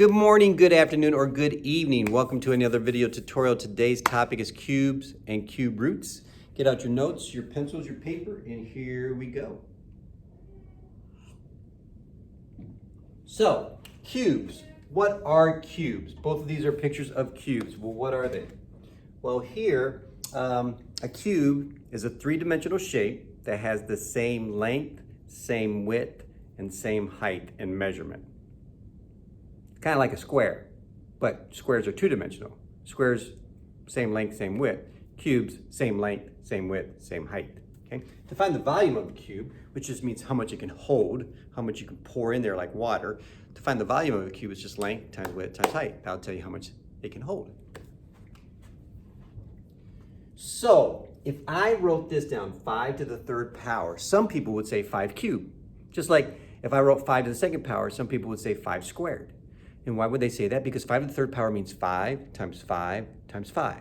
Good morning, good afternoon, or good evening. Welcome to another video tutorial. Today's topic is cubes and cube roots. Get out your notes, your pencils, your paper, and here we go. So, cubes. What are cubes? Both of these are pictures of cubes. Well, what are they? Well, here, a cube is a three-dimensional shape that has the same length, same width, and same height and measurement. Kind of like a square, but squares are two-dimensional. Squares, same length, same width. Cubes, same length, same width, same height. Okay? To find the volume of a cube, which just means how much it can hold, how much you can pour in there like water, to find the volume of a cube is just length times width times height. That'll tell you how much it can hold. So, if I wrote this down, 5 to the third power, some people would say 5 cubed. Just like if I wrote 5 to the second power, some people would say 5 squared. And why would they say that? Because 5 to the third power means 5 times 5 times 5.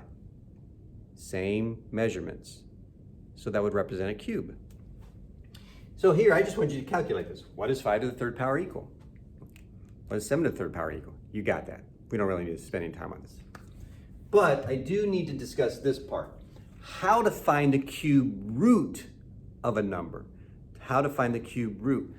Same measurements. So that would represent a cube. So here, I just want you to calculate this. What does 5 to the third power equal? What does 7 to the third power equal? You got that. We don't really need to spend any time on this. But I do need to discuss this part. How to find the cube root of a number. How to find the cube root.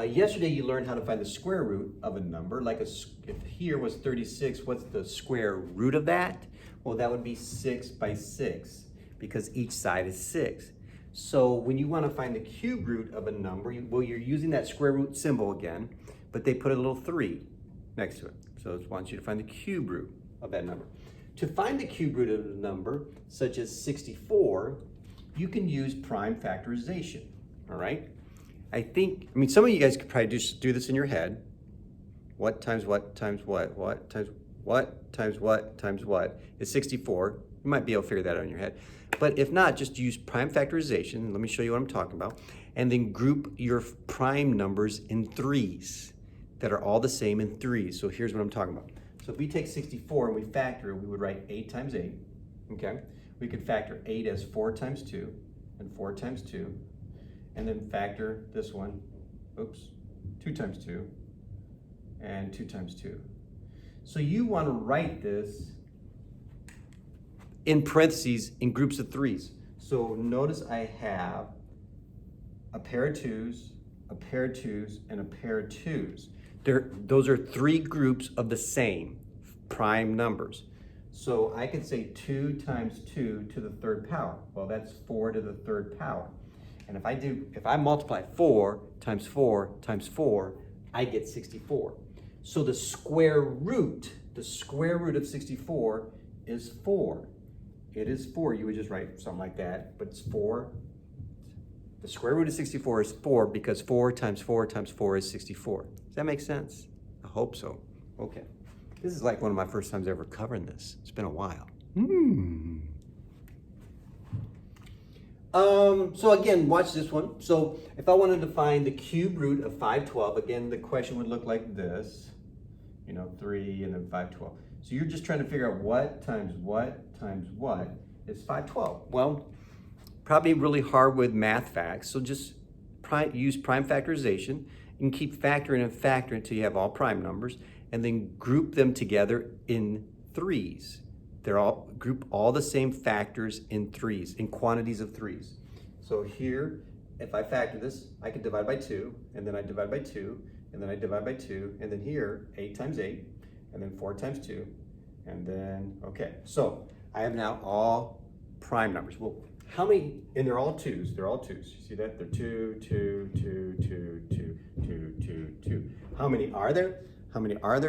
Yesterday you learned how to find the square root of a number. Like if here was 36, what's the square root of that? Well, that would be 6 by 6 because each side is 6. So when you want to find the cube root of a number, you're using that square root symbol again, but they put a little 3 next to it. So it wants you to find the cube root of that number. To find the cube root of a number, such as 64, you can use prime factorization, all right? I mean, some of you guys could probably just do this in your head. What times what times what? What times what times what times what is 64. You might be able to figure that out in your head. But if not, just use prime factorization. Let me show you what I'm talking about. And then group your prime numbers in threes that are all the same in threes. So here's what I'm talking about. So if we take 64 and we factor it, we would write 8 times 8. Okay? We could factor 8 as 4 times 2 and 4 times 2. And then factor this one, 2 times 2, and 2 times 2. So you want to write this in parentheses in groups of threes. So notice I have a pair of 2s, a pair of 2s, and a pair of 2s. Those are 3 groups of the same prime numbers. So I could say 2 times 2 to the third power. Well, that's 4 to the third power. And if I multiply 4 times 4 times 4, I get 64. So the square root of 64 is 4. It is 4. You would just write something like that, but it's 4. The square root of 64 is 4 because 4 times 4 times 4 is 64. Does that make sense? I hope so. Okay. This is like one of my first times ever covering this. It's been a while. So again, watch this one. So if I wanted to find the cube root of 512, again, the question would look like this, 3 and then 512. So you're just trying to figure out what times what times what is 512. Well, probably really hard with math facts. So just use prime factorization and keep factoring and factoring until you have all prime numbers and then group them together in threes. Group all the same factors in threes, in quantities of threes. So here, if I factor this, I can divide by 2, and then I divide by 2, and then I divide by 2, and then here, 8 times 8, and then 4 times 2, and then, okay. So I have now all prime numbers. Well, how many, and they're all 2s, You see that? They're 2, 2, 2, 2, 2, 2, 2, 2. How many are there?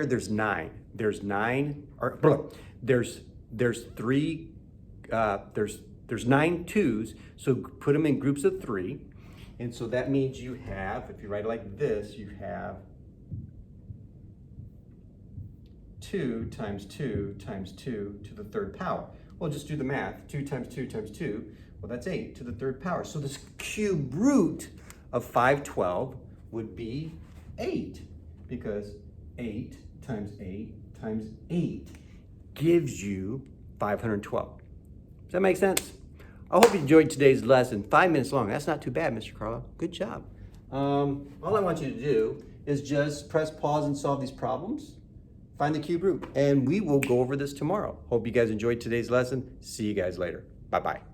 There's 9. There's 9, there's 9 2s, so put them in groups of 3. And so that means you have, if you write it like this, you have 2 times 2 times 2 to the third power. Well, just do the math. 2 times 2 times 2, well, that's 8 to the third power. So this cube root of 512 would be 8, because 8 times 8 times 8 gives you 512. Does that make sense? I hope you enjoyed today's lesson. 5 minutes long. That's not too bad, Mr. Carlo. Good job. All I want you to do is just press pause and solve these problems. find the cube root. And we will go over this tomorrow. Hope you guys enjoyed today's lesson. See you guys later. Bye-bye.